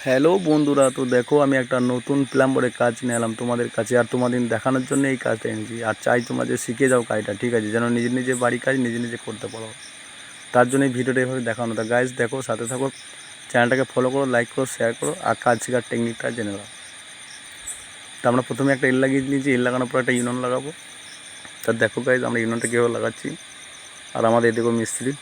Hello বন্ধুরা, তো দেখো আমি একটা নতুন প্লাম্বারের কাজ নিয়ে এলাম তোমাদের কাছে। আর তোমাদের দেখানোর জন্য এই কাজটা এনেছি। আর চাই তোমরা যে শিখে যাও কাজটা, ঠিক আছে, যেন নিজে নিজে বাড়ি কাজ নিজে নিজে করতে পারো। তার জন্য এই ভিডিওটা এভাবে দেখানো। তা গাইজ দেখো, সাথে থাকো, চ্যানেলটাকে ফলো করো, লাইক করো, শেয়ার করো, আর কাজ শেখার টেকনিকটা জেনে নাও। তা আমরা প্রথমে একটা এল লাগিয়ে নিয়েছি। এল লাগানোর পর একটা ইউনিয়ন লাগাবো। তা দেখো গাইজ আমরা ইউনিয়নটা কীভাবে লাগাচ্ছি। আর আমাদের এদিকেও মিস্ত্রি।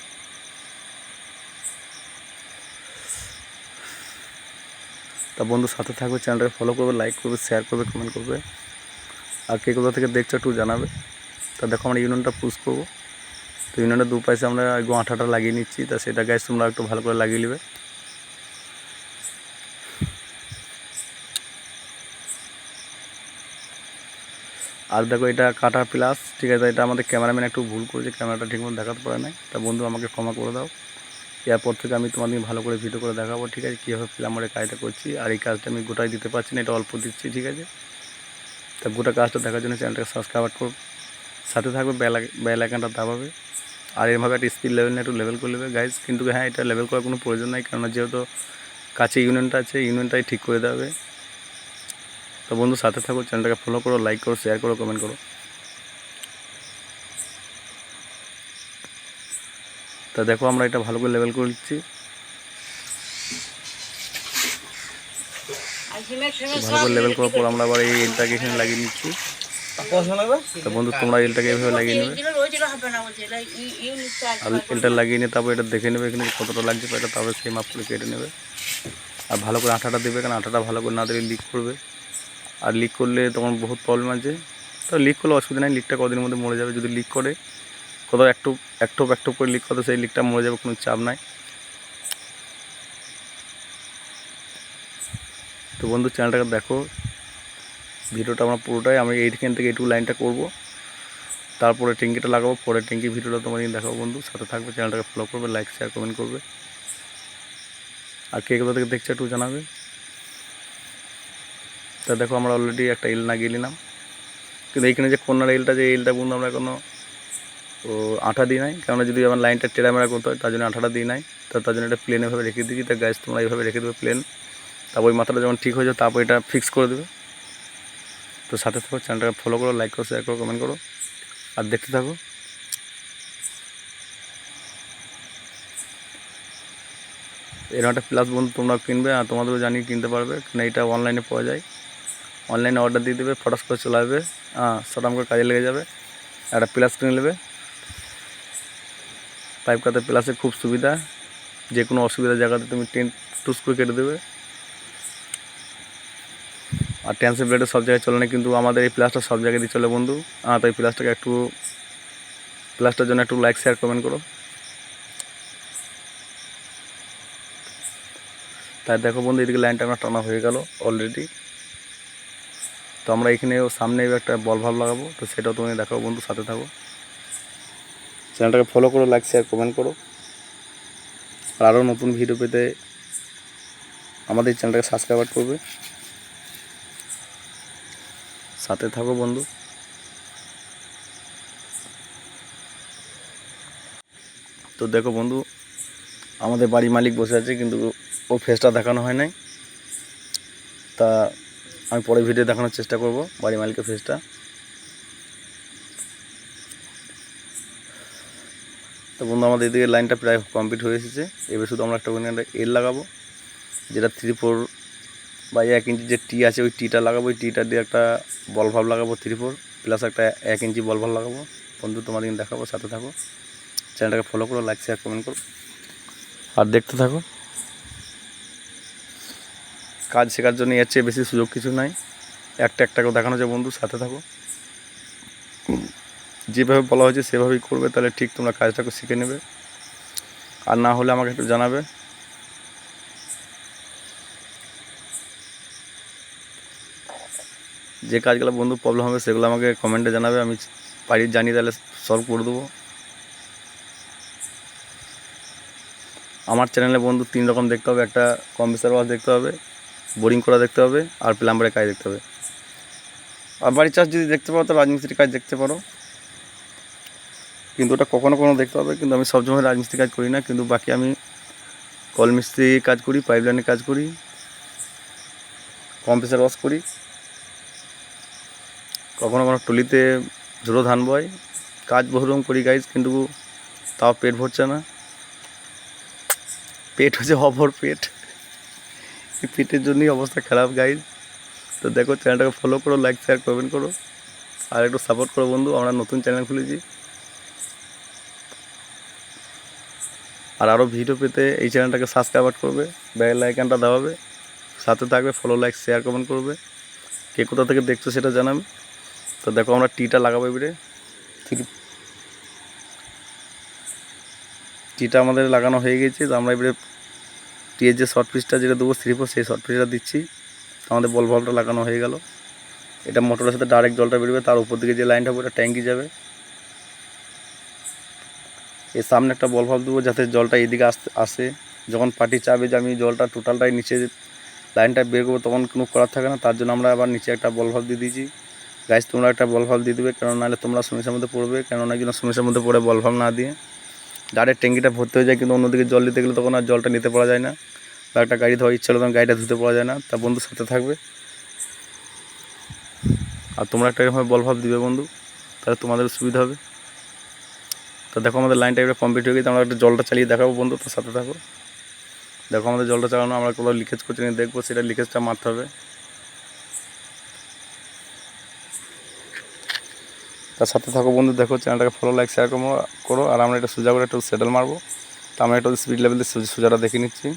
তা বন্ধু সাথে থাকবে, চ্যানেলটাকে ফলো করবে, লাইক করবে, শেয়ার করবে, কমেন্ট করবে। আর কে কোথা থেকে দেখছো একটু জানাবে। তা দেখো আমরা ইউনিয়নটা পুশ করবো। তো ইউনিয়নের দু পাশে আমরা আঠাটা লাগিয়ে নিচ্ছি। তা সেটা গাইজ তোমরা একটু ভালো করে লাগিয়ে নেবে। আর দেখো এটা কাটা প্লাস, ঠিক আছে। এটা আমাদের ক্যামেরাম্যান একটু ভুল করেছে, ক্যামেরাটা ঠিকমতো দেখাতে পারে নাই। তা বন্ধু আমাকে ক্ষমা করে দাও। এরপর থেকে আমি তোমাদের ভালো করে ভিডিও করে দেখাবো, ঠিক আছে, কীভাবে প্লাম্বারের কাজটা করছি। আর এই কাজটা আমি গোটাই দিতে পারছি না, এটা অল্প দিচ্ছি, ঠিক আছে। তা গোটা কাজটা দেখার জন্য চ্যানেলটাকে সাবস্ক্রাইব করো, সাথে থাকবে, বেল আইকনটা দাবাবে। আর এভাবে একটা স্পিড লেভেল নিয়ে একটু লেভেল করে নেবে গাইজ। কিন্তু হ্যাঁ, এটা লেভেল করার কোনো প্রয়োজন নাই, কেননা যেহেতু কাছে ইউনিয়নটা আছে, ইউনিয়নটাই ঠিক করে দেবে। তো বন্ধু সাথে থাকো, চ্যানেলটাকে ফলো করো, লাইক করো, শেয়ার করো, কমেন্ট করো। তা দেখো আমরা এটা ভালো করে লেভেল করে নিচ্ছি। ভালো করে লেভেল করার পর আমরা আবার এই এলটাকে এখানে লাগিয়ে নিচ্ছি। তো বন্ধু তোমরা এলটাকে এভাবে লাগিয়ে নেবে। আর এলটা লাগিয়ে নিয়ে তারপর এটা দেখে নেবে এখানে কতটা লাগছে পায়টা, তারপরে সেই মাপ করে কেটে নেবে। আর ভালো করে আঠাটা দেবে, কারণ আঠাটা ভালো করে না দিলে লিক করবে। আর লিক করলে তখন বহুত প্রবলেম আছে। তো লিক করলে অসুবিধা নেই, লিকটা কদিনের মধ্যে মরে যাবে। যদি লিক করে কোথাও একটু করে লিক করতে, সেই লিকটা মরে যাবে, কোনো চাপ নাই। তো বন্ধু চ্যানেলটাকে দেখো, ভিডিওটা আমরা পুরোটাই আমি এইখান থেকে এইটুকু লাইনটা করব, তারপরে ট্যাঙ্কিটা লাগাবো। পরে ট্যাঙ্কি ভিডিওটা তোমাদের দেখাবো। বন্ধু সাথে থাকবে, চ্যানেলটাকে ফলো করবে, লাইক শেয়ার কমেন্ট করবে। আর কে কোথা থেকে দেখছে একটু জানাবে। তা দেখো আমরা অলরেডি একটা এল লাগিয়ে নিলাম, কিন্তু এইখানে যে কর্নার এলটা, যে এলটা বন্ধু আমরা কোনো আঠা দিই নাই, কেননা যদি আমার লাইনটা টেরামেরা করতে হয়, তার জন্য আঠাটা দিই নাই। তার জন্য এটা প্লেন এভাবে রেখে দিয়েছি। তা গ্যাস তোমরা এইভাবে রেখে দেবে প্লেন। তারপর ওই মাথাটা যখন ঠিক হয়ে যাবে, তারপর এটা ফিক্স করে দেবে। তো সাথে থাকো, চ্যানেলটাকে ফলো করো, লাইক করো, শেয়ার করো, কমেন্ট করো, আর দেখতে থাকো। এরকম একটা প্লাস বন্ধু তোমরা কিনবে, আর তোমাদেরও জানিয়ে কিনতে পারবে, কারণ এটা অনলাইনে পাওয়া যায়। অনলাইনে অর্ডার দিয়ে দেবে, ফটাস করে চলে আসবে, শটাম করে কাজে লেগে যাবে। একটা প্লাস কিনে নেবে। পাইপ কাতে প্লাসে খুব সুবিধা, যে কোনো অসুবিধার জায়গাতে তুমি টুস করে কেটে দেবে। আর ট্যান্সের ব্লেডে সব জায়গায় চলে না, কিন্তু আমাদের এই প্লাসটা সব জায়গায় দিয়ে চলে বন্ধু। তাই প্লাসটার জন্য একটু লাইক শেয়ার কমেন্ট করো। তাই দেখো বন্ধু, এদিকে লাইনটা আমার টানা হয়ে গেল অলরেডি। তো আমরা এখানেও সামনে একটা বল ভাব লাগাবো, তো সেটাও তুমি দেখাবো। বন্ধু সাথে থাকো, চ্যানেলটাকে ফলো করো, লাইক শেয়ার কমেন্ট করো। আর আরও নতুন ভিডিও পেতে আমাদের চ্যানেলটাকে সাবস্ক্রাইব করবে, সাথে থাকো বন্ধু। তো দেখো বন্ধু, আমাদের বাড়ি মালিক বসে আছে, কিন্তু ও ফেসটা দেখানো হয় নাই। তা আমি পরে ভিডিও দেখানোর চেষ্টা করব বাড়ি মালিকের ফেসটা। তো বন্ধু আমাদের এদিকে লাইনটা প্রায় কমপ্লিট হয়ে এসেছে। এবার শুধু আমরা একটা এল লাগাবো, যেটা 3/4 বা 1 ইঞ্চি যে টি আছে, ওই টিটা লাগাবো। ওই টিটা দিয়ে একটা বল ভাব লাগাবো 3/4 প্লাস একটা 1 ইঞ্চি বল ভাব লাগাবো। বন্ধু তোমাদের দেখাবো, সাথে থাকো, চ্যানেলটাকে ফলো করো, লাইক শেয়ার কমেন্ট করো, আর দেখতে থাকো। কাজ শেখার জন্য এর চেয়ে বেশি সুযোগ কিছু নাই, একটা করে দেখানো যায়। বন্ধু সাথে থাকো, যেভাবে বলা হয়েছে সেভাবেই করবে, তাহলে ঠিক তোমরা কাজটাকে শিখে নেবে। আর না হলে আমাকে একটু জানাবে। যে কাজগুলো বন্ধু প্রবলেম হবে সেগুলো আমাকে কমেন্টে জানাবে, আমি পারি জানি, তাহলে সলভ করে দেবো। আমার চ্যানেলে বন্ধু 3 রকম দেখতে হবে, একটা কম্প্রেসার ওয়াশ দেখতে হবে, বোরিং করা দেখতে হবে, আর প্লাম্বারের কাজ দেখতে হবে। আর বাড়ির চাষ যদি দেখতে পারো তো রাজমিস্ত্রির কাজ দেখতে পারো, কিন্তু ওটা কখনো দেখতে হবে। কিন্তু আমি সবসময় রাজমিস্ত্রি কাজ করি না, কিন্তু বাকি আমি কল মিস্ত্রি কাজ করি, পাইপ লাইনের কাজ করি, কম্প্রেসার ওয়াশ করি, কখনো কখনো টলিতে ঝোড়ো ধান বয়, কাজ বহুরকম করি গাইজ, কিন্তু তাও পেট ভরছে না। পেট হচ্ছে অপর পেট, এই পেটের জন্যই অবস্থা খারাপ গাইজ। তো দেখো, চ্যানেলটাকে ফলো করো, লাইক শেয়ার কমেন্ট করো, আর একটু সাপোর্ট করো বন্ধু। আমরা নতুন চ্যানেল খুলেছি, আর আরও ভিডিও পেতে এই চ্যানেলটাকে সাবস্ক্রাইব করবে, বেল আইকনটা দাবাবে, সাথে থাকবে, ফলো লাইক শেয়ার কমেন্ট করবে। কে কোথা থেকে দেখছো সেটা জানাবে। তো দেখো, আমরা টিটা লাগাবো এবারে। টিটা আমাদের লাগানো হয়ে গেছে। তো আমরা এবারে টিয়ের যে শর্ট পিসটা যেটা দেবো 3/4, সেই শর্ট পিসটা দিচ্ছি। আমাদের বল ভাল্বটা লাগানো হয়ে গেল। এটা মোটরের সাথে ডাইরেক্ট জলটা বেরোবে, তার উপর দিকে যে লাইনটা ওটা ট্যাঙ্কি যাবে। এর সামনে একটা বল ভাল্ব দেবো যাতে জলটা এদিকে আসে। যখন পার্টি চাবে যে আমি জলটা টোটালটাই নিচে লাইনটা বের করবো, তখন কোনো করার থাকে না। তার জন্য আমরা আবার নিচে একটা বল ভাল্ব দিয়ে দিয়েছি। গাইজ, তোমরা একটা বল ভাল্ব দিয়ে দেবে, কেন নাহলে তোমরা সমস্যার মধ্যে পড়বে। কেননা কিনা সমস্যার মধ্যে পড়ে বল ভাল্ব না দিয়ে ডাইরেক্ট ট্যাঙ্কিটা ভর্তি হয়ে যায়, কিন্তু অন্যদিকে জল দিতে গেলে তখন আর জলটা নিতে পারা যায় না, বা একটা গাড়ি ধোয়ার ইচ্ছা হলে তখন গাড়িটা ধুতে পারা যায় না। তা বন্ধু সাথে থাকবে, আর তোমরা একটা এরকমভাবে বল ভাল্ব দিবে বন্ধু, তাহলে তোমাদের সুবিধা হবে। তো দেখো, আমাদের লাইনটা এবার কমপ্লিট হয়ে গেছে। আমরা একটা জলটা চালিয়ে দেখাবো বন্ধু, তার সাথে থাকো। দেখো, আমাদের জলটা চালানো, আমরা কোথাও লিকেজ করছি না দেখবো, সেটা লিকেজটা মারতে হবে। তার সাথে থাকো বন্ধু। দেখো, চ্যানেলটাকে ফলো লাইক শেয়ার করো। আর আমরা এটা সোজা করে একটু সেটেল মারবো। তো আমরা একটু স্পিড লেভেলে সোজাটা দেখে নিচ্ছি।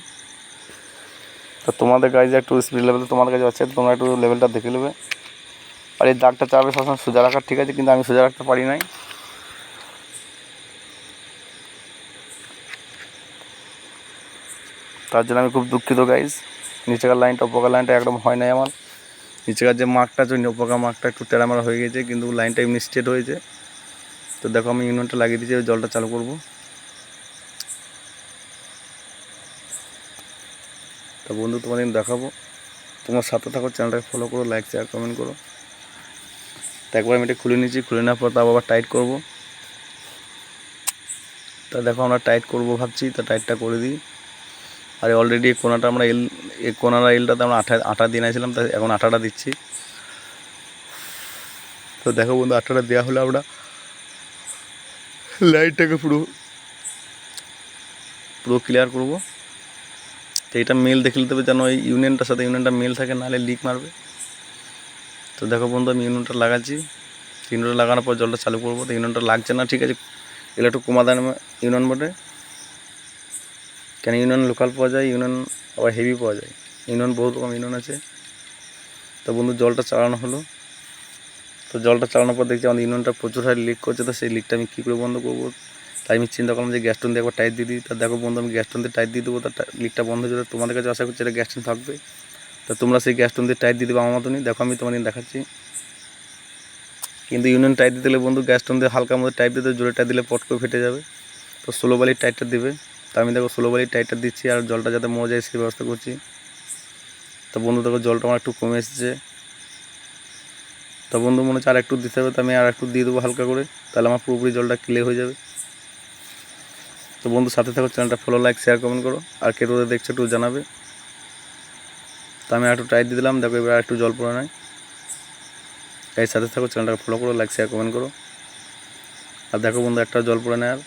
তো তোমাদের কাছে একটু স্পিড লেভেলে তোমাদের কাছে আছে, তোমরা একটু লেভেলটা দেখে নেবে। আর এই দাগটা চাপে সবসময় সোজা রাখার, ঠিক আছে, কিন্তু আমি সোজা রাখতে পারি নাই। তার জন্য আমি খুব দুঃখিত গাইজ। নিচেকার লাইনটা উপকার লাইনটা একদম হয় নাই আমার। নিচেকার যে মার্কটা আছে, উপকার মার্কটা একটু টেরামারা হয়ে গেছে, কিন্তু লাইনটা এমনি স্ট্রেট হয়েছে। তো দেখো, আমি ইউনিয়নটা লাগিয়ে দিয়েছি, জলটা চালু করবো। তো বন্ধু, তোমাদের দেখাবো, তোমার সাথে থাকো, চ্যানেলটাকে ফলো করো, লাইক শেয়ার কমেন্ট করো। তো একবার আমি এটা খুলে নিচ্ছি, খুলে নেওয়ার পর তাও আবার টাইট করবো। তা দেখো, আমরা টাইট করবো ভাবছি, তা টাইটটা করে দিই। আর অলরেডি এই কোনাটা আমরা এই কোনার এলটাতে আমরা আটা দিয়ে নিয়েছিলাম, তাই এখন আটাটা দিচ্ছি। তো দেখো বন্ধু, আটাটা দেওয়া হলে আমরা লাইটটাকে পুরো ক্লিয়ার করবো। তো এটা মেল দেখে নিতে হবে যেন ওই ইউনিয়নটার সাথে ইউনিয়নটা মেল থাকে, নাহলে লিক মারবে। তো দেখো বন্ধু, আমি ইউনিয়নটা লাগাচ্ছি। ইউনিয়নটা লাগানোর পর জলটা চালু করবো। তো ইউনিয়নটা লাগছে না, ঠিক আছে, এগুলো একটু কমা দেন ইউনিয়ন বটে। কেন ইউনিয়ন লোকাল পাওয়া যায়, ইউনিয়ন আবার হেভি পাওয়া যায়, ইউনিয়ন বহুত রকম ইউনিয়ন আছে। তো বন্ধু, জলটা চালানো হলো। তো জলটা চালানোর পর দেখছি আমাদের ইউনিয়নটা প্রচুর হারে লিক করছে। তো সেই লিকটা আমি কী করে বন্ধ করবো, তাই আমি চিন্তা করলাম যে গ্যাস টোন দিয়ে একবার টাইট দিয়ে দিই। তা দেখো বন্ধু, আমি গ্যাস টোন দিয়ে টাইট দিয়ে দেবো, তার লিকটা বন্ধ হয়ে যাবে। তোমাদের কাছে আশা করছি এটা গ্যাস টোন থাকবে। তো তোমরা সেই গ্যাস টোন দিয়ে টাইট দিয়ে দেবো আমার মতনই। দেখো, আমি তোমাদের দেখাচ্ছি। কিন্তু ইউনিয়ন টাইট দিতে গেলে বন্ধু গ্যাস টোন দিয়ে হালকা মধ্যে টাইট দিতে, জোরে টাইট দিলে পট করে ফেটে যাবে। তো ষোলো বালির টাইটটা দিবে। তা আমি দেখো 16 বালির টাইটটা দিচ্ছি, আর জলটা যাতে মরে যায় সেই ব্যবস্থা করছি। তো বন্ধু দেখো, জলটা আমার একটু কমে এসেছে। তো বন্ধু, মনে হচ্ছে আর একটু দিতে হবে, তো আমি আর একটু দিয়ে দেবো হালকা করে, তাহলে আমার পুরোপুরি জলটা ক্লিয়ার হয়ে যাবে। তো বন্ধু, সাথে থাকো, চ্যানেলটা ফলো লাইক শেয়ার কমেন্ট করো, আর কে তোদের দেখছো একটু জানাবে। তো আমি একটু টাইট দিয়ে দিলাম। দেখো, এবার একটু জল পড়ে নাই। তাই সাথে থাকো, চ্যানেলটাকে ফলো করো, লাইক শেয়ার কমেন্ট করো। আর দেখো বন্ধু, একটা জল পড়ে নেয় আর